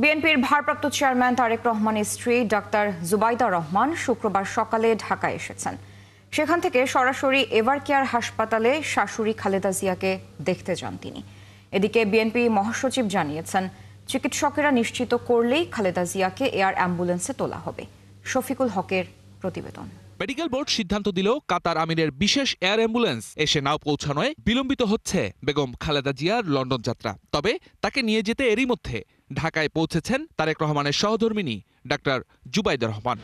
বিএনপির ভারপ্রাপ্ত চেয়ারম্যান তারেক রহমানের স্ত্রী ডাক্তার জুবাইদা রহমান শুক্রবার সকালে ঢাকায় এসেছেন। সেখান থেকে সরাসরি এভারকেয়ার হাসপাতালে শাশুড়ি খালেদা জিয়াকে দেখতে যান তিনি। এদিকে বিএনপি মহাসচিব জানিয়েছেন, চিকিৎসকেরা নিশ্চিত করলেই খালেদা জিয়াকে এয়ার অ্যাম্বুলেন্সে তোলা হবে। শফিকুল হকের প্রতিবেদন। মেডিকেল বোর্ড সিদ্ধান্ত দিলেও কাতার আমিরের বিশেষ এয়ার অ্যাম্বুলেন্স এসে নাও পৌঁছানোয় বিলম্বিত হচ্ছে বেগম খালেদা জিয়ার লন্ডন যাত্রা। তবে তাকে নিয়ে যেতে এরই মধ্যে ঢাকায় পৌঁছেছেন তারেক রহমানের সহধর্মিণী ডাক্তার জুবাইদা রহমান।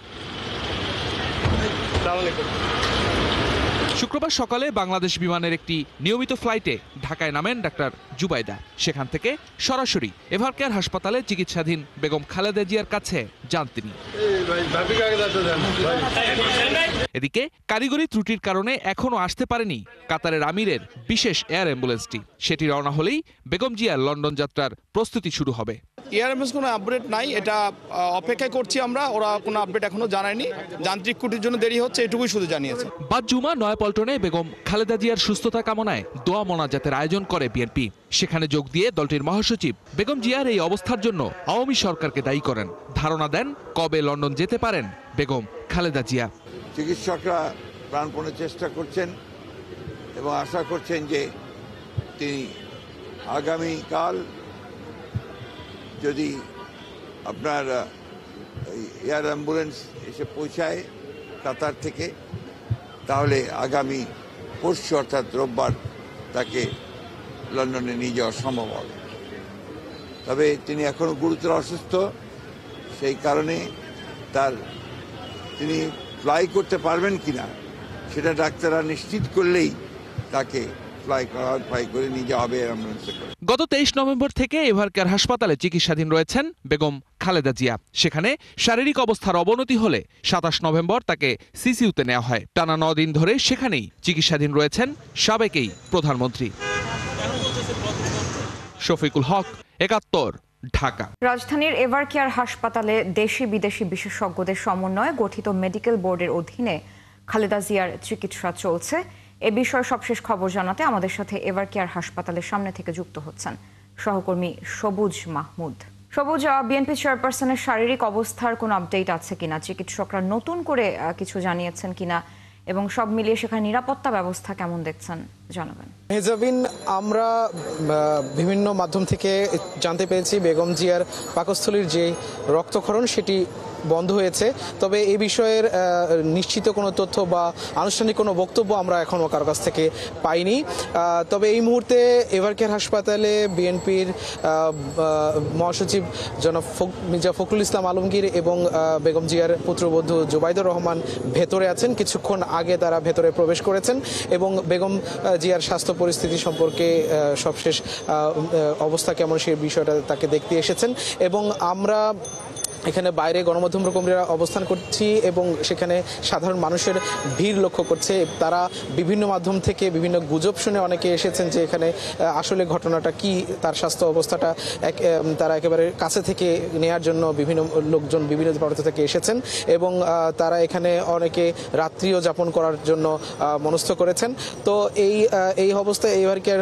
শুক্রবার সকালে বাংলাদেশ বিমানের একটি নিয়মিত ফ্লাইটে ঢাকায় নামেন ডাক্তার জুবাইদা। সেখান থেকে সরাসরি এভারকেয়ার হাসপাতালে চিকিৎসাধীন বেগম খালেদা জিয়ার কাছে যান তিনি। এদিকে কারিগরি ত্রুটির কারণে এখনো আসতে পারেনি কাতারের আমিরের বিশেষ এয়ার অ্যাম্বুলেন্সটি। সেটি রওনা হলেই বেগম জিয়ার লন্ডন যাত্রার প্রস্তুতি শুরু হবে। এয়ার অ্যাম্বুলেন্স কোনো আপডেট নাই, এটা অপেক্ষা করছি আমরা। ওরা কোনো আপডেট এখনো জানায়নি, যান্ত্রিক ত্রুটির জন্য দেরি হচ্ছে, এটুকুই শুধু জানিয়েছে। বাদ জুমা নয়াপল্টনে বেগম খালেদা জিয়ার সুস্থতা কামনায় দোয়া মোনাজাতের আয়োজন করে বিএনপি। সেখানে যোগ দিয়ে দলটির মহাসচিব বেগম জিয়ার এই অবস্থার জন্য আওয়ামী সরকারকে দায়ী করেন। ধারণা দেন কবে লন্ডন যেতে পারেন বেগম খালেদা জিয়া। চিকিৎসকরা প্রাণপণে চেষ্টা করছেন এবং আশা করছেন যে তিনি আগামীকাল যদি আপনার এয়ার অ্যাম্বুলেন্স এসে পৌঁছায় কাতার থেকে, তাহলে আগামী পরশু অর্থাৎ রোববার তাকে লন্ডনে নিয়ে যাওয়া সম্ভব হবে। তবে তিনি এখনও গুরুতর অসুস্থ, সেই কারণে তিনি ফ্লাই করতে পারবেন কিনা সেটা ডাক্তাররা নিশ্চিত করলেই তাকে ফ্লাই করে নিয়ে যাওয়া হবে অ্যাম্বুলেন্সে করে। গত 23 নভেম্বর থেকে এভারকেয়ার হাসপাতালে চিকিৎসাধীন রয়েছেন বেগম খালেদা জিয়া। সেখানে শারীরিক অবস্থার অবনতি হলে 27 নভেম্বর তাকে সিসিইউতে নেওয়া হয়। টানা 9 দিন ধরে সেখানেই চিকিৎসাধীন রয়েছেন সাবেক প্রধানমন্ত্রী। শফিকুল হক, 71, ঢাকা। রাজধানীর এভারকেয়ার হাসপাতালে দেশি বিদেশি বিশেষজ্ঞদের সমন্বয়ে গঠিত মেডিকেল বোর্ডের অধীনে খালেদা জিয়ার চিকিৎসা চলছে। এ বিষয়ে সবশেষ খবর জানাতে আমাদের সাথে এভারকেয়ার হাসপাতালের সামনে থেকে যুক্ত হচ্ছেন সহকর্মী সবুজ মাহমুদ। সবুজ, বিএনপি চেয়ারপারসনের শারীরিক অবস্থার কোনো আপডেট আছে কিনা? চিকিৎসকরা নতুন করে কিছু জানিয়েছেন কিনা এবং সব মিলিয়ে সেখানে নিরাপত্তা ব্যবস্থা কেমন দেখছেন জানাবেন। মেহজাবিন, আমরা বিভিন্ন মাধ্যম থেকে জানতে পেরেছি বেগম জিয়ার পাকস্থলীর যে রক্তক্ষরণ সেটি বন্ধ হয়েছে। তবে এই বিষয়ের নিশ্চিত কোনো তথ্য বা আনুষ্ঠানিক কোনো বক্তব্য আমরা এখনও কারো কাছ থেকে পাইনি। তবে এই মুহূর্তে এভারকেয়ার হাসপাতালে বিএনপির মহাসচিব জনাব মির্জা ফখরুল ইসলাম আলমগীর এবং বেগম জিয়ার পুত্রবধূ জুবাইদা রহমান ভেতরে আছেন। কিছুক্ষণ আগে তারা ভেতরে প্রবেশ করেছেন এবং বেগম জিয়ার স্বাস্থ্য পরিস্থিতি সম্পর্কে সবশেষ অবস্থা কেমন সেই বিষয়টা তাকে দেখতে এসেছেন। এবং আমরা এখানে বাইরে গণমাধ্যম কর্মীরা অবস্থান করছি এবং সেখানে সাধারণ মানুষের ভিড় লক্ষ্য করছে। তারা বিভিন্ন মাধ্যম থেকে বিভিন্ন গুজব শুনে অনেকে এসেছেন যে এখানে আসলে ঘটনাটা কি, তার স্বাস্থ্য অবস্থাটা তারা একেবারে কাছে থেকে নেয়ার জন্য বিভিন্ন লোকজন বিভিন্ন প্রান্ত থেকে এসেছেন এবং তারা এখানে অনেকে রাত্রিও যাপন করার জন্য মনস্থ করেছেন। তো এই অবস্থায় এভারকেয়ার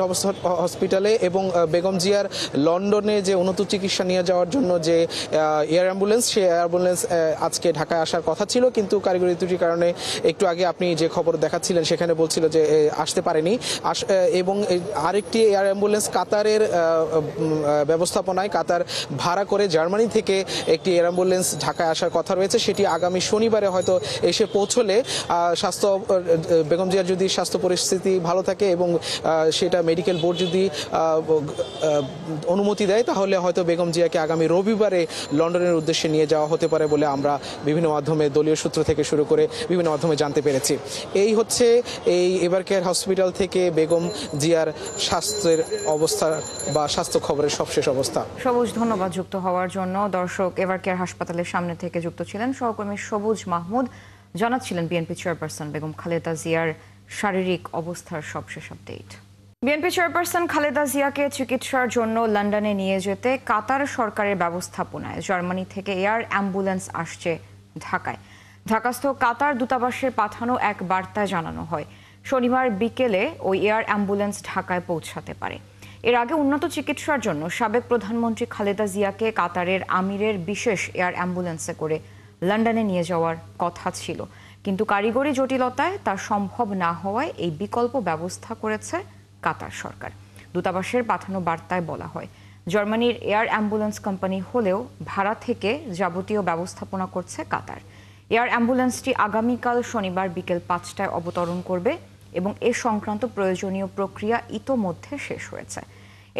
হসপিটালে এবং বেগম জিয়ার লন্ডনে যে উন্নত চিকিৎসা নিয়ে যাওয়ার জন্য যে এয়ার অ্যাম্বুলেন্স, সেই অ্যাম্বুলেন্স আজকে ঢাকায় আসার কথা ছিল, কিন্তু কারিগরি ত্রুটির কারণে একটু আগে আপনি যে খবর দেখাচ্ছিলেন সেখানে বলছিল যে আসতে পারেনি। এবং আরেকটি এয়ার অ্যাম্বুলেন্স কাতারের ব্যবস্থাপনায় কাতার ভাড়া করে জার্মানি থেকে একটি এয়ার অ্যাম্বুলেন্স ঢাকায় আসার কথা রয়েছে। সেটি আগামী শনিবারে হয়তো এসে পৌঁছলে বেগম জিয়ার যদি স্বাস্থ্য পরিস্থিতি ভালো থাকে এবং সেটা মেডিকেল বোর্ড যদি অনুমতি দেয়, তাহলে হয়তো বেগম জিয়াকে আগামী রবিবারে লন্ডনের উদ্দেশ্যে নিয়ে যাওয়া হতে পারে বলে আমরা বিভিন্ন মাধ্যমে দলীয় সূত্র থেকে শুরু করে বিভিন্ন মাধ্যমে জানতে পেরেছি। এই হচ্ছে এই এভারকেয়ার হসপিটাল থেকে বেগম জিয়ার স্বাস্থ্যের অবস্থা বা স্বাস্থ্য খবরের সবশেষ অবস্থা। সবুজ, ধন্যবাদ যুক্ত হওয়ার জন্য। দর্শক, এভারকেয়ার হাসপাতালের সামনে থেকে যুক্ত ছিলেন সহকর্মী সবুজ মাহমুদ, জানাচ্ছিলেন বিএনপি চেয়ারপারসন বেগম খালেদা জিয়ার শারীরিক অবস্থার সবশেষ আপডেট। বিএনপি চেয়ারপারসন খালেদা জিয়াকে চিকিৎসার জন্য লন্ডনে নিয়ে যেতে কাতার সরকারের ব্যবস্থাপনায় জার্মানি থেকে এয়ার অ্যাম্বুলেন্স আসছে ঢাকায়। ঢাকাস্থ কাতার দূতাবাসের পাঠানো এক বার্তায় জানানো হয়, শনিবার বিকেলে ওই এয়ার অ্যাম্বুলেন্স ঢাকায় পৌঁছাতে পারে। এর আগে উন্নত চিকিৎসার জন্য সাবেক প্রধানমন্ত্রী খালেদা জিয়াকে কাতারের আমিরের বিশেষ এয়ার অ্যাম্বুলেন্সে করে লন্ডনে নিয়ে যাওয়ার কথা ছিল, কিন্তু কারিগরি জটিলতায় তা সম্ভব না হওয়ায় এই বিকল্প ব্যবস্থা করেছে কাতার সরকার। দূতাবাসের পাঠানো বার্তায় বলা হয়, জার্মানির এয়ার অ্যাম্বুলেন্স কোম্পানি হলেও ভাড়া থেকে যাবতীয় ব্যবস্থাপনা করছে কাতার। এয়ার অ্যাম্বুলেন্সটি আগামীকাল শনিবার বিকেল 5টায় অবতরণ করবে এবং এ সংক্রান্ত প্রয়োজনীয় প্রক্রিয়া ইতোমধ্যে শেষ হয়েছে।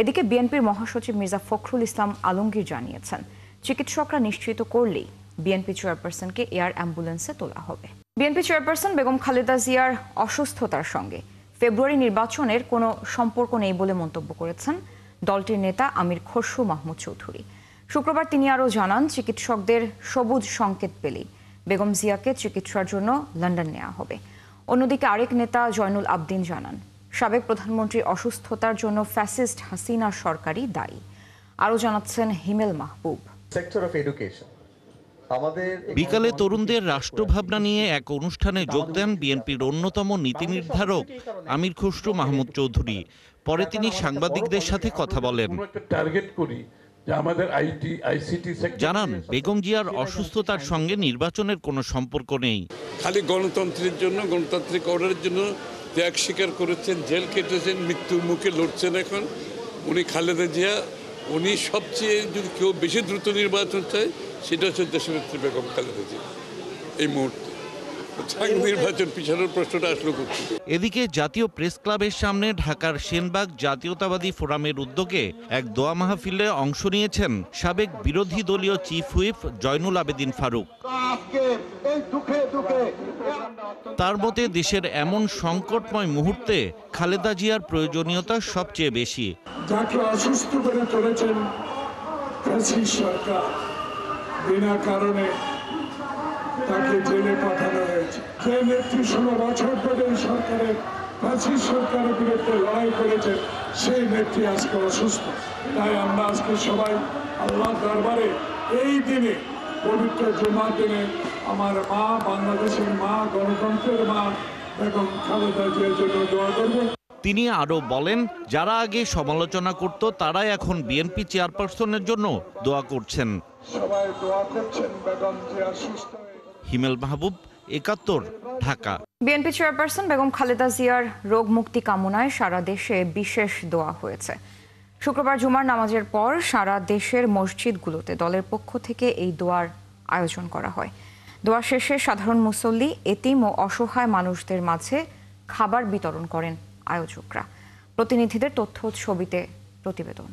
এদিকে বিএনপির মহাসচিব মির্জা ফখরুল ইসলাম আলমগীর জানিয়েছেন, চিকিৎসকরা নিশ্চিত করলেই বিএনপি চেয়ারপারসনকে এয়ার অ্যাম্বুলেন্সে তোলা হবে। বিএনপি চেয়ারপারসন বেগম খালেদা জিয়ার অসুস্থতার সঙ্গে ফেব্রুয়ারি নির্বাচনের কোনো সম্পর্ক নেই বলে মন্তব্য করেছেন দলটির নেতা আমির খসরু মাহমুদ চৌধুরী। শুক্রবার তিনি আরও জানান, চিকিৎসকদের সবুজ সংকেত পেলেই বেগম জিয়াকে চিকিৎসার জন্য লন্ডন নেওয়া হবে। অন্যদিকে আরেক নেতা জয়নুল আবদিন জানান, সাবেক প্রধানমন্ত্রীর অসুস্থতার জন্য ফ্যাসিস্ট হাসিনা সরকারই দায়ী। আরও জানাচ্ছেন হিমেল মাহবুব। বিকালে তরুণদের রাষ্ট্রভাবনা নিয়ে এক অনুষ্ঠানে যোগ দেন বিএনপির অন্যতম নীতি নির্ধারক আমির খসরু মাহমুদ চৌধুরী। পরে তিনি সাংবাদিকদের সাথে কথা বলেন। জানান, বেগম জিয়ার অসুস্থতার সঙ্গে নির্বাচনের কোনো সম্পর্ক নেই। খালি গণতন্ত্রের জন্য, গণতান্ত্রিক অর্ডারের জন্য ত্যাগ স্বীকার করেছেন, জেল কেটেছেন, মৃত্যুর মুখে লড়ছেন। এখন উনি খালেদা জিয়া, উনি সবচেয়ে যদি কেউ বেশি দ্রুত নির্বাচন চায় সেটা হচ্ছে দেশনেত্রী বেগম খালেদা জিয়া। এই মুহূর্তে নির্বাচন পিছানোর প্রশ্নটা আসলো করছে। এদিকে জাতীয় প্রেস ক্লাবের সামনে ঢাকার সেনবাগ জাতীয়তাবাদী ফোরামের উদ্যোগে এক দোয়া মাহফিলে অংশ নিয়েছেন সাবেক বিরোধী দলীয় চিফ হুইপ জয়নুল আবেদিন ফারুক। তার মতে, দেশের এমন সংকটময় মুহূর্তে খালেদা জিয়ার প্রয়োজনীয়তা সবচেয়ে বেশি। যাকে অসুস্থ করে চলেছেন ফ্যাসিস্ট সরকার, বিনা কারণে তাকে জেলে পাঠানো হয়েছে। যে নেত্রী 16 বছর ধরে সরকারের ফ্যাসিস্ট সরকারের বিরুদ্ধে লড়াই করেছেন, সেই নেত্রী আজকে অসুস্থ। তাই আমরা আজকে সবাই আল্লাহর দরবারে এই দিনে, পবিত্র জুমার দিনে, আমার মা, বাংলাদেশের মা, গণতন্ত্রের মা বেগম খালেদা জিয়ার জন্য দোয়া করব। তিনি আরও বলেন, যারা আগে সমালোচনা করত তারাই এখন বিএনপি চেয়ারপারসনের জন্য দোয়া করছেন। সবাই দোয়া করছেন বেগম জিয়া সুস্থ। হিমেল মাহবুব, ৭১, ঢাকা। বিএনপি চেয়ারপারসন বেগম খালেদা জিয়ার রোগ মুক্তি কামনায় সারা দেশে বিশেষ দোয়া হয়েছে। শুক্রবার জুমার নামাজের পর সারা দেশের মসজিদগুলোতে দলের পক্ষ থেকে এই দোয়ার আয়োজন করা হয়। দোয়া শেষে সাধারণ মুসল্লি, এতিম ও অসহায় মানুষদের মাঝে খাবার বিতরণ করেন আয়োজকরা। প্রতিনিধিদের তথ্য ছবিতে প্রতিবেদন।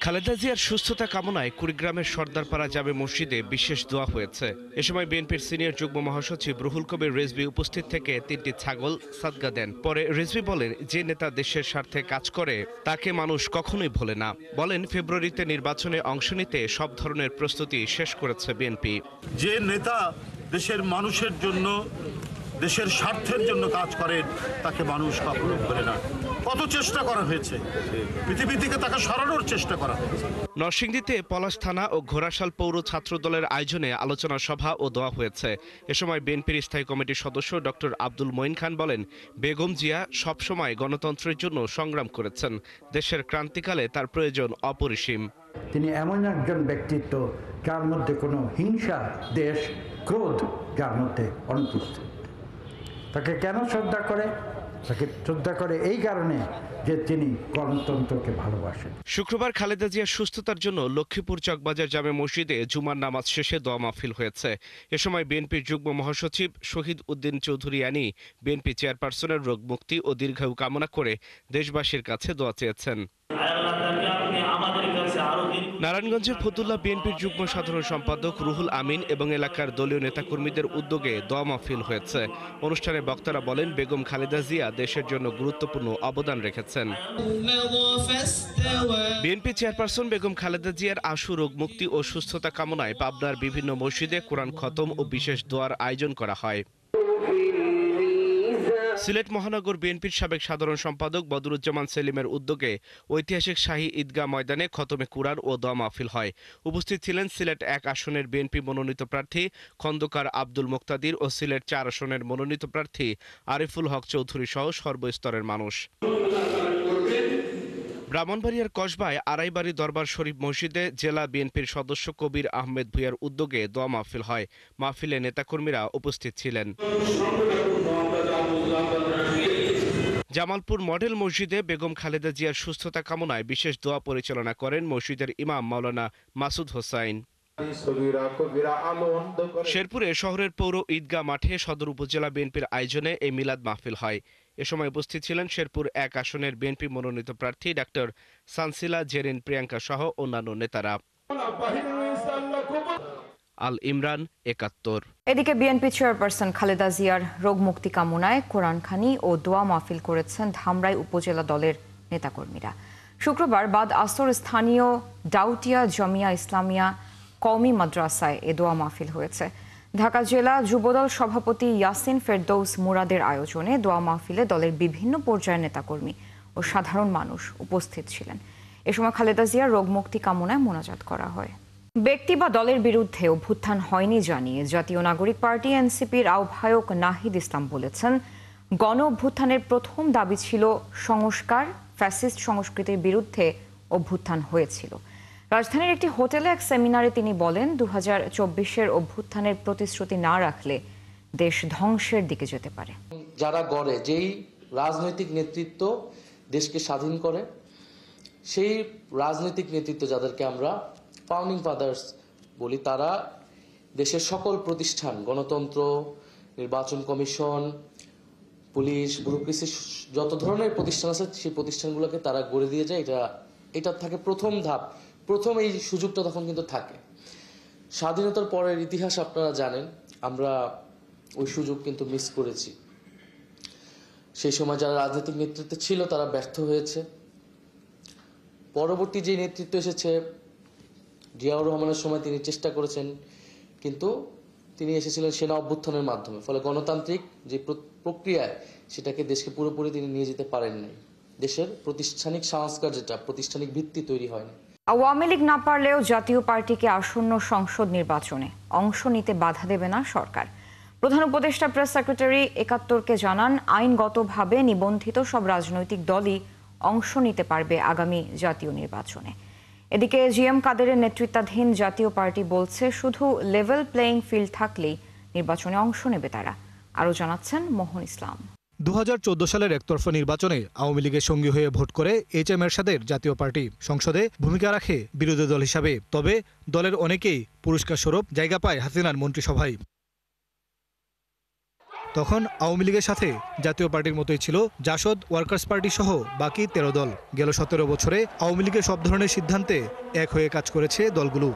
খালেদা জিয়ার সুস্থতা কামনায় কুড়িগ্রামের সর্দারপাড়া জামে মসজিদে বিশেষ দোয়া হয়েছে। এ সময় বিএনপির সিনিয়র যুগ্ম মহাসচিব রুহুল কবির রিজভী উপস্থিত থেকে 3টি ছাগল সাদগা দেন। পরে রিজভী বলেন, যে নেতা দেশের স্বার্থে কাজ করে তাকে মানুষ কখনোই ভোলে না। বলেন, ফেব্রুয়ারিতে নির্বাচনে অংশ নিতে সব ধরনের প্রস্তুতি শেষ করেছে বিএনপি। যে নেতা দেশের মানুষের জন্য, দেশের স্বার্থের জন্য কাজ করেন তাকে মানুষ কখনো ভোলে না। কত চেষ্টা করা হয়েছে, পৃথিবী থেকে তাকে সরানোর চেষ্টা করা হয়েছে। নরসিংদীতে পলাশ থানা ও ঘোড়াশাল পৌর ছাত্র দলের আয়োজনে আলোচনা সভা ও দোয়া হয়েছে। এ সময় বিএনপির স্থায়ী কমিটির সদস্য ডক্টর আব্দুল মঈন খান বলেন, বেগম জিয়া সবসময় গণতন্ত্রের জন্য সংগ্রাম করেছেন। দেশের ক্রান্তিকালে তার প্রয়োজন অপরিসীম। তিনি এমন একজন ব্যক্তিত্ব যার মধ্যে কোনো হিংসা, দেশ, ক্রোধ যার মধ্যে অনুপস্থিত। তাকে কেন শ্রদ্ধা করে? তাকে শ্রদ্ধা করে এই কারণে যে তিনি গণতন্ত্রকে ভালোবাসেন। শুক্রবার খালেদা জিয়ার সুস্থতার জন্য লক্ষ্মীপুর চকবাজার জামে মসজিদে জুমার নামাজ শেষে দোয়া মাহফিল হয়েছে। এ সময় বিএনপির যুগ্ম মহাসচিব শহীদ উদ্দিন চৌধুরী আনি বিএনপি চেয়ারপারসনের রোগ মুক্তি ও দীর্ঘায়ু কামনা করে দেশবাসীর কাছে দোয়া চেয়েছেন। নারায়ণগঞ্জের ফতুল্লা বিএনপির যুগ্ম সাধারণ সম্পাদক রুহুল আমিন এবং এলাকার দলীয় নেতাকর্মীদের উদ্যোগে দোয়া মাহফিল হয়েছে। অনুষ্ঠানে বক্তারা বলেন, বেগম খালেদা জিয়া দেশের জন্য গুরুত্বপূর্ণ অবদান রেখেছেন। বিএনপি চেয়ারপারসন বেগম খালেদা জিয়ার আশু রোগ মুক্তি ও সুস্থতা কামনায় পাবনার বিভিন্ন মসজিদে কোরআন খতম ও বিশেষ দোয়ার আয়োজন করা হয়। সিলেট মহানগর বিএনপির সাবেক সাধারণ সম্পাদক বদরুজ্জামান সেলিমের উদ্যোগে ঐতিহাসিক শাহী ঈদগাহ ময়দানে খতমে কুরআন ও দোয়া মাহফিল হয়। উপস্থিত ছিলেন সিলেট 1 আসনের বিএনপি মনোনীত প্রার্থী খন্দকার আব্দুল মুক্তাদির ও সিলেট 4 আসনের মনোনীত প্রার্থী আরিফুল হক চৌধুরী সহ সর্বস্তরের মানুষ। ব্রাহ্মণবাড়িয়ার কসবায় আড়াইবাড়ি দরবার শরীফ মসজিদে জেলা বিএনপির সদস্য কবির আহমেদ ভূঁইয়ার উদ্যোগে দোয়া মাহফিল হয়। মাহফিলে নেতাকর্মীরা উপস্থিত ছিলেন। জামালপুর মডেল মসজিদে বেগম খালেদা জিয়ার সুস্থতা কামনায় বিশেষ দোয়া পরিচালনা করেন মসজিদের ইমাম মাওলানা মাসুদ হোসাইন। শেরপুরে শহরের পৌর ঈদগাহ মাঠে সদর উপজেলা বিএনপির আয়োজনে এই মিলাদ মাহফিল হয়। এ সময় উপস্থিত ছিলেন শেরপুর 1 আসনের বিএনপি মনোনীত প্রার্থী ডাক্তার সানসিলা জেরিন প্রিয়াঙ্কা সহ অন্যান্য নেতারা। আল ইমরান, 71। এদিকে বিএনপি চেয়ারপারসন খালেদা জিয়ার রোগ মুক্তি কামনায় কোরআনখানি ও দোয়া মাহফিল করেছেন ধামরাই উপজেলা দলের নেতাকর্মীরা। শুক্রবার বাদ আসর স্থানীয় ডাউটিয়া জামিয়া ইসলামিয়া কওমি মাদ্রাসায় এ দোয়া মাহফিল হয়েছে। ঢাকা জেলা যুবদল সভাপতি ইয়াসিন ফেরদৌস মুরাদের আয়োজনে দোয়া মাহফিলে দলের বিভিন্ন পর্যায়ের নেতাকর্মী ও সাধারণ মানুষ উপস্থিত ছিলেন। এ সময় খালেদা জিয়ার রোগ মুক্তি কামনায় মোনাজাত করা হয়। ব্যক্তি বা দলের বিরুদ্ধে অভ্যুত্থান হয়নি জানিয়ে জাতীয় নাগরিক পার্টি এনসিপির আহ্বায়ক নাহিদ ইসলাম বলেছেন, গণ অভ্যুত্থানের প্রথম দাবি ছিল সংস্কার, ফ্যাসিস্ট সংস্কৃতির বিরুদ্ধে অভ্যুত্থান হয়েছিল। রাজধানীর একটি হোটেলে এক সেমিনারে তিনি বলেন, 2024-এর অভ্যুত্থানের প্রতিশ্রুতি না রাখলে দেশ ধ্বংসের দিকে যেতে পারে। যারা গড়ে, যেই রাজনৈতিক নেতৃত্ব দেশকে স্বাধীন করে, সেই রাজনৈতিক নেতৃত্ব যাদেরকে আমরা ফাউন্ডিং ফাদার্স বলি, তারা দেশের সকল প্রতিষ্ঠান, গণতন্ত্র, নির্বাচন কমিশন, পুলিশ, ব্যুরোক্রেসি, যত ধরনের প্রতিষ্ঠান আছে সেই প্রতিষ্ঠানগুলোকে তারা গড়ে দিয়ে যায়। এটা থাকে প্রথম ধাপ, প্রথম এই সুযোগটা তখন কিন্তু থাকে। স্বাধীনতার পরের ইতিহাস আপনারা জানেন, আমরা ওই সুযোগ কিন্তু মিস করেছি। সেই সময় যারা রাজনৈতিক নেতৃত্বে ছিল তারা ব্যর্থ হয়েছে। পরবর্তী যে নেতৃত্ব এসেছে, জিয়াউর রহমানের সময় তিনি চেষ্টা করেছেন, কিন্তু তিনি এসেছিলেন সেনা অভ্যুত্থানের মাধ্যমে। ফলে গণতান্ত্রিক যে প্রক্রিয়ায় সেটাকে দেশকে পুরোপুরি তিনি নিয়ে যেতে পারেন নাই। দেশের প্রাতিষ্ঠানিক সংস্কার, যেটা প্রাতিষ্ঠানিক ভিত্তি তৈরি হয়নি। আওয়ামী লীগ না পারলেও জাতীয় পার্টিকে আসন্ন সংসদ নির্বাচনে অংশ নিতে বাধা দেবে না সরকার। প্রধান উপদেষ্টা প্রেস সেক্রেটারি 71কে জানান, আইনগতভাবে নিবন্ধিত সব রাজনৈতিক দলই অংশ নিতে পারবে আগামী জাতীয় নির্বাচনে। এদিকে জিএম কাদেরের নেতৃত্বাধীন জাতীয় পার্টি বলছে, শুধু লেভেল প্লেইং ফিল্ড থাকলেই নির্বাচনে অংশ নেবে তারা। আরও জানাচ্ছেন মোহন ইসলাম। 2014 সালের একতরফা নির্বাচনে আওয়ামী লীগের সঙ্গী হয়ে ভোট করে এইচ.এম. এরশাদের জাতীয় পার্টি সংসদে ভূমিকা রাখে বিরোধী দল হিসাবে। তবে দলের অনেকেই পুরস্কার স্বরূপ জায়গা পায় হাসিনার মন্ত্রিসভায়। তখন আওয়ামী লীগের সাথে জাতীয় পার্টির মতোই ছিল জাসদ, ওয়ার্কার্স পার্টি সহ বাকি 13 দল। গেল 17 বছরে আওয়ামী লীগের সব ধরনের সিদ্ধান্তে এক হয়ে কাজ করেছে দলগুলো।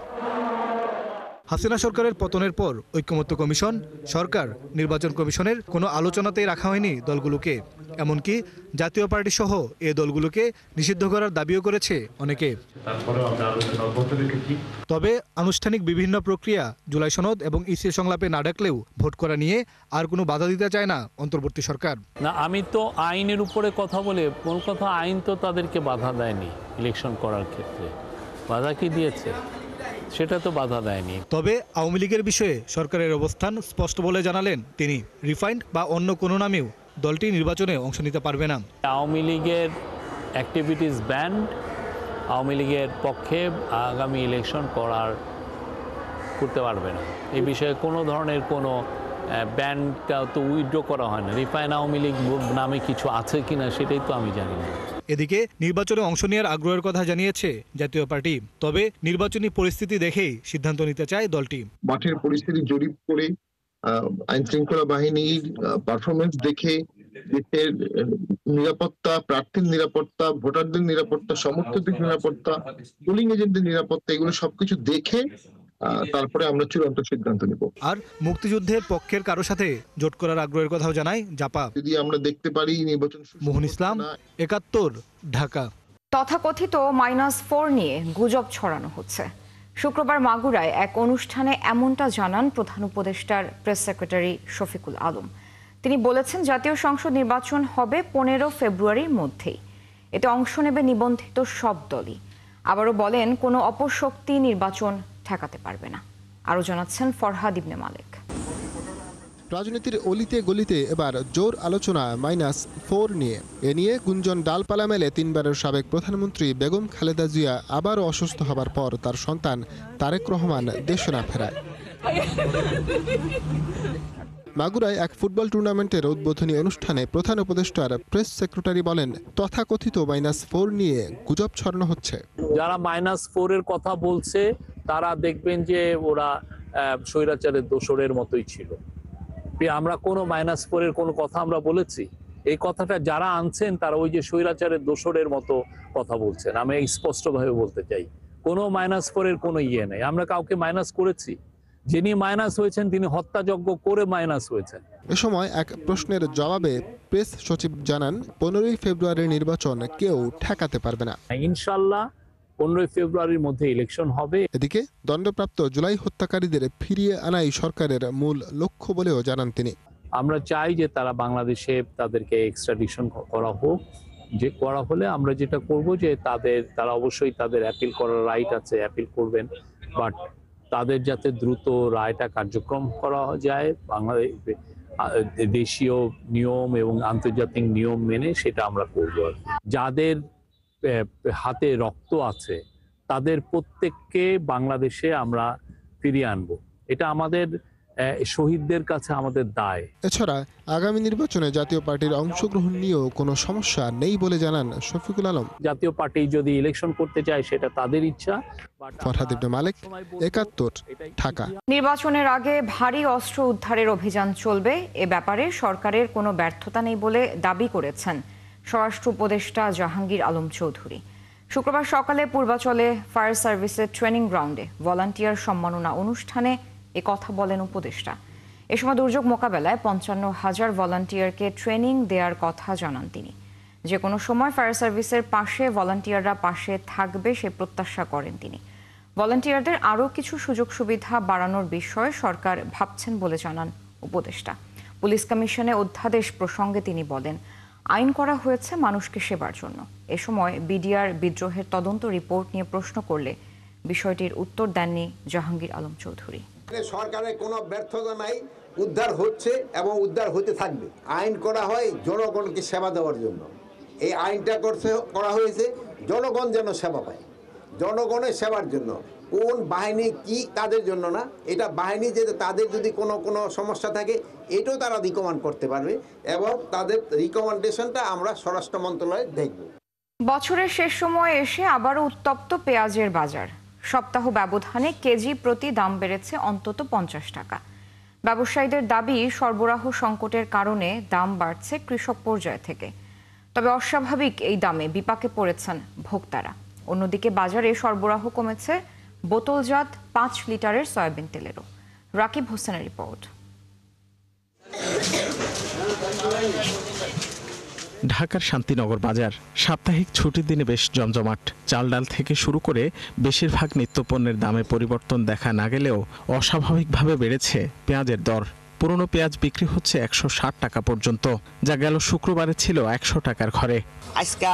হাসিনা সরকারের পতনের পর ঐক্যমত্য কমিশন, সরকার, নির্বাচন কমিশনের কোনো আলোচনাতেই রাখা হয়নি দলগুলোকে। এমনকি জাতীয় পার্টি সহ এ দলগুলোকে নিষিদ্ধ করার দাবিও করেছে অনেকে। তবে আনুষ্ঠানিক বিভিন্ন প্রক্রিয়া, জুলাই সনদ এবং ইসি সংলাপে না ডাকলেও ভোট করা নিয়ে আর কোনো বাধা দিতে চায় না অন্তর্বর্তী সরকার। না, আমি তো আইনের উপরে কথা বলে, মূল কথা আইন তো তাদেরকে বাধা দেয়নি ইলেকশন করার ক্ষেত্রে। বাধা কি দিয়েছে? সেটা তো বাধা দেয়নি। তবে আওয়ামী লীগের বিষয়ে সরকারের অবস্থান স্পষ্ট বলে জানালেন তিনি, রিফাইন্ড বা অন্য কোনো নামেও দলটি নির্বাচনে অংশ নিতে পারবে না। আওয়ামী লীগের অ্যাক্টিভিটিস ব্যান্ড, আওয়ামী লীগের পক্ষে আগামী ইলেকশন করতে পারবে না। এই বিষয়ে কোনো ধরনের কোনো ব্যান্ডটা তো উইথড্র করা হয় না। রিফাইন আওয়ামী লীগ নামে কিছু আছে কিনা সেটাই তো আমি জানি না। এদিকে নির্বাচনে অংশ নেওয়ার আগ্রহের কথা জানিয়েছে জাতীয় পার্টি। তবে নির্বাচনী পরিস্থিতি দেখেই সিদ্ধান্ত নিতে চায় দলটি। মাঠের পরিস্থিতি জরিপ করে, আইন শৃঙ্খলা বাহিনীর পারফরমেন্স দেখে, দেশের নিরাপত্তা, প্রার্থীর নিরাপত্তা, ভোটারদের নিরাপত্তা, সমর্থকদের নিরাপত্তা, পোলিং এজেন্টদের নিরাপত্তা, এগুলো সবকিছু দেখে তারপরে আমরা চূড়ান্ত সিদ্ধান্ত নেব। আর মুক্তিযুদ্ধের পক্ষের কারো সাথে জোট করার আগ্রহের কথাও জানায় জাপা। যদি আমরা দেখতে পারি নির্বাচন। মোহন ইসলাম, 71, ঢাকা। তথাকথিত -4 নিয়ে গুজব ছড়ানো হচ্ছে। শুক্রবার মাগুরায় এক অনুষ্ঠানে এমনটা জানান প্রধান উপদেষ্টার প্রেস সেক্রেটারি শফিকুল আলম। তিনি বলেছেন জাতীয় সংসদ নির্বাচন হবে 15 ফেব্রুয়ারির মধ্যেই। এতে অংশ নেবে নিবন্ধিত সব দলই। আবারও বলেন কোনো অপশক্তি নির্বাচন ঠেকাতে পারবে না। আরও জানাচ্ছেন ফরহাদ ইবনে মালিক। রাজনীতির অলিতে গলিতে এবার জোর আলোচনা -4 নিয়ে। এ নিয়ে গুঞ্জন ডালপালা মেলে 3 বারের সাবেক প্রধানমন্ত্রী বেগম খালেদা জিয়া আবারও অসুস্থ হবার পর তার সন্তান তারেক রহমান দেশে না ফেরায়। মাগুরায় এক ফুটবল টুর্নামেন্টের উদ্বোধনী অনুষ্ঠানে প্রধান উপদেষ্টার প্রেস সেক্রেটারি বলেন, তথাকথিত -4 নিয়ে গুজব ছড়ানো হচ্ছে। যারা -4 এর কথা বলছে তারা দেখবেন যে ওরা স্বৈরাচারের দোসরের মতোই ছিল। আমরা কোনো -4 এর কোনো কথা আমরা বলেছি? এই কথাটা যারা আনছেন তারা ওই যে স্বৈরাচারের দোসরের মতো কথা বলছেন। আমি স্পষ্টভাবে বলতে চাই, কোনো -4 এর কোনো ইয়ে নেই। আমরা কাউকে মাইনাস করেছি? যিনি মাইনাস হয়েছেন তিনি হত্যাযজ্ঞ করে মাইনাস হয়েছেন। এ সময় এক প্রশ্নের জবাবে প্রেস সচিব জানান, 15 ফেব্রুয়ারির নির্বাচন কেউ ঠেকাতে পারবে না। ইনশাআল্লাহ 15 ফেব্রুয়ারির মধ্যে ইলেকশন হবে। এদিকে দণ্ডপ্রাপ্ত জুলাই হত্যাকারীদের ফিরিয়ে আনাই সরকারের মূল লক্ষ্য বলেও জানান তিনি। আমরা চাই যে তারা বাংলাদেশে তাদেরকে এক্সট্রাডিশন করা হোক। যে করা হলে আমরা যেটা করব যে তারা অবশ্যই তাদের অ্যাপিল করার রাইট আছে, অ্যাপিল করবেন, বাট তাদের যাতে দ্রুত রায়টা কার্যক্রম করা যায় বাংলাদেশ দেশীয় নিয়ম এবং আন্তর্জাতিক নিয়ম মেনে, সেটা আমরা করব। যাদের হাতে রক্ত আছে তাদের প্রত্যেককে বাংলাদেশে আমরা ফিরিয়ে আনবো। এটা আমাদের শহীদদের কাছে আমাদের দায়। এছাড়া আগামী নির্বাচনে জাতীয় পার্টির অংশগ্রহণ নিয়েও কোনো সমস্যা নেই বলে জানান শফিকুল আলম। জাতীয় পার্টি যদি ইলেকশন করতে চায় সেটা তাদের ইচ্ছা। ফরহাদ ইবনে মালিক, 71, ঢাকা। নির্বাচনের আগে ভারী অস্ত্র উদ্ধারের অভিযান চলবে, এ ব্যাপারে সরকারের কোনো ব্যর্থতা নেই বলে দাবি করেছেন স্বরাষ্ট্র উপদেষ্টা জাহাঙ্গীর আলম চৌধুরী। শুক্রবার সকালে পূর্বাচলে ফায়ার সার্ভিসের ট্রেনিং গ্রাউন্ডে ভলান্টিয়ার সম্মাননা অনুষ্ঠানে এ কথা বলেন উপদেষ্টা। এ সময় দুর্যোগ মোকাবেলায় 55,000 ভলান্টিয়ারকে ট্রেনিং দেওয়ার কথা জানান তিনি। যে কোনো সময় ফায়ার সার্ভিসের পাশে ভলান্টিয়াররা পাশে থাকবে সে প্রত্যাশা করেন তিনি। ভলান্টিয়ারদের আরও কিছু সুযোগ সুবিধা বাড়ানোর বিষয়ে সরকার ভাবছেন বলে জানান উপদেষ্টা। পুলিশ কমিশনে অধ্যাদেশ প্রসঙ্গে তিনি বলেন, আইন করা হয়েছে মানুষকে সেবার জন্য। এ সময় বিডিআর বিদ্রোহের তদন্ত রিপোর্ট নিয়ে প্রশ্ন করলে বিষয়টির উত্তর দেননি জাহাঙ্গীর আলম চৌধুরী। সরকারের কোনো ব্যর্থতা নাই, উদ্ধার হচ্ছে এবং উদ্ধার হতে থাকবে। আইন করা হয় জনগণকে সেবা দেওয়ার জন্য। এই আইনটা করা হয়েছে জনগণ যেন সেবা পায়, জনগণের সেবার জন্য। কোন বাহিনী কি তাদের জন্য না, এটা বাহিনী যে তাদের যদি কোনো সমস্যা থাকে এটাও তারা রিকমেন্ড করতে পারবে এবং তাদের রিকমেন্ডেশনটা আমরা স্বরাষ্ট্র মন্ত্রণালয়ে দেখব। বছরের শেষ সময়ে এসে আবারও উত্তপ্ত পেঁয়াজের বাজার। সপ্তাহ ব্যবধানে কেজি প্রতি দাম বেড়েছে অন্তত 50 টাকা। ব্যবসায়ীদের দাবি, সরবরাহ সংকটের কারণে দাম বাড়ছে কৃষক পর্যায় থেকে। তবে অস্বাভাবিক এই দামে বিপাকে পড়েছেন ভোক্তারা। অন্যদিকে বাজারে সরবরাহ কমেছে বোতলজাত 5 লিটারের সয়াবিন তেলেরও। রাকিব হোসেনের রিপোর্ট। ঢাকার শান্তিনগর বাজার সাপ্তাহিক ছুটির দিনে বেশ জমজমাট। চাল ডাল থেকে শুরু করে বেশিরভাগ নিত্যপণ্যের দামে পরিবর্তন দেখা না গেলেও অস্বাভাবিকভাবে বেড়েছে পেঁয়াজের দর। পুরনো পেঁয়াজ বিক্রি হচ্ছে 160 টাকা পর্যন্ত, যা গেল শুক্রবারে ছিল 100 টাকার ঘরে। আজকে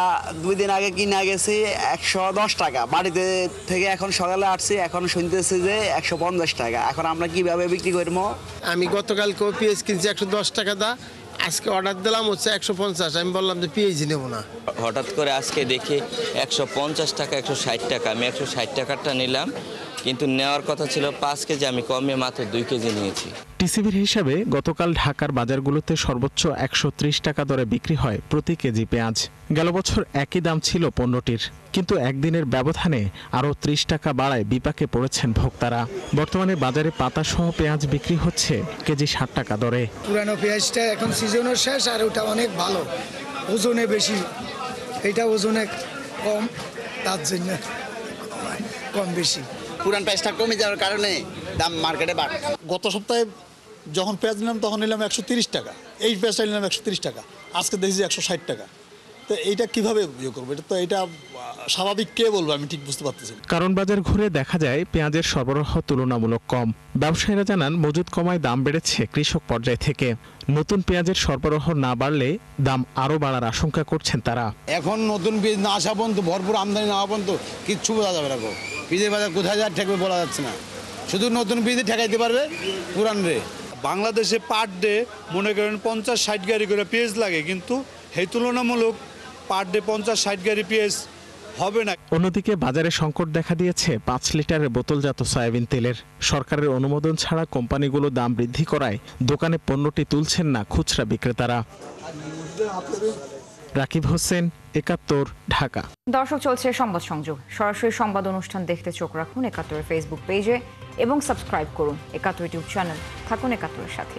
2 দিন আগে কিনা গেছি 110 টাকা, বাড়িতে থেকে এখন সকালে আসছি, এখন শুনতেছি যে 150 টাকা। এখন আমরা কিভাবে বিক্রি করবো? আমি গতকালকেও পেঁয়াজ কিনছি 110 টাকা দা, আজকে অর্ডার দিলাম হচ্ছে 150। আমি বললাম যে পেঁয়াজ নেব না। হঠাৎ করে আজকে দেখি 150 টাকা, 160 টাকা। আমি 160 টাকারটা নিলাম, কিন্তু নেওয়ার কথা ছিল 5 কেজি, আমি কমে মাত্র 2 কেজি নিয়েছি। টিসিবির হিসাবে গতকাল ঢাকার বাজারগুলোতে সর্বোচ্চ 130 টাকা দরে বিক্রি হয় প্রতি কেজি পেঁয়াজ। গেল বছর একই দাম ছিল পণ্যটির, কিন্তু একদিনের ব্যবধানে আরও 30 টাকা বাড়ায় বিপাকে পড়েছেন ভোক্তারা। বর্তমানে বাজারে পাতাসহ পেঁয়াজ বিক্রি হচ্ছে কেজি 60 টাকা দরে। পুরানো পেঁয়াজটা এখন সিজনের শেষ, আর ওটা অনেক ভালো, ওজনে বেশি, এটা ওজনে কম, তার জন্য কম বেশি। পুরান পেঁয়াজটা কমে যাওয়ার কারণে দাম মার্কেটে বাড়ে। গত সপ্তাহে যখন পেঁয়াজ নিলাম তখন নিলাম 130 টাকা, এই পেঁয়াজটা নিলাম 130 টাকা, আজকে দেখছি 160 টাকা। তো এইটা কিভাবে ইয়ে করবো? এটা স্বাভাবিক কে বলবো আমি ঠিক বুঝতে পারতেছি না। কারণ বাজার ঘুরে দেখা যায় পেঁয়াজের সরবরাহ তুলনামূলক কম। ব্যবসায়ীরা জানান মজুত কমায় দাম বেড়েছে কৃষক পর্যায় থেকে। নতুন পেঁয়াজের সরবরাহ না বাড়লে দাম আরও বাড়ার আশঙ্কা করছেন তারা। এখন নতুন পেঁয়াজ না আসা পর্যন্ত, ভরপুর আমদানি না হওয়া পর্যন্ত কিচ্ছু বোঝা যাবে না। পেঁয়াজের বাজার কোথায় যা ঠেকবে বলা যাচ্ছে না। শুধু নতুন পেঁয়াজ ঠেকাইতে পারবে পুরান রে। বাংলাদেশে পার ডে মনে করেন 50-60 গাড়ি করে পেঁয়াজ লাগে, কিন্তু এই তুলনামূলক পার ডে 50-60 গাড়ি পেঁয়াজ হবে না। অন্যদিকে বাজারে সংকট দেখা দিয়েছে 5 লিটারের বোতলজাত সয়াবিন তেলের। সরকারের অনুমোদন ছাড়া কোম্পানিগুলো দাম বৃদ্ধি করায় দোকানে পণ্যটি তুলছেন না খুচরা বিক্রেতারা। রাকিব হোসেন, 71, ঢাকা। দর্শক, চলছে সংবাদ সংযোগ। সরাসরি সংবাদ অনুষ্ঠান দেখতে চোখ রাখুন 71 ফেসবুক পেজে এবং সাবস্ক্রাইব করুন 71 ইউটিউব চ্যানেল। থাকুন 71-এর সাথে।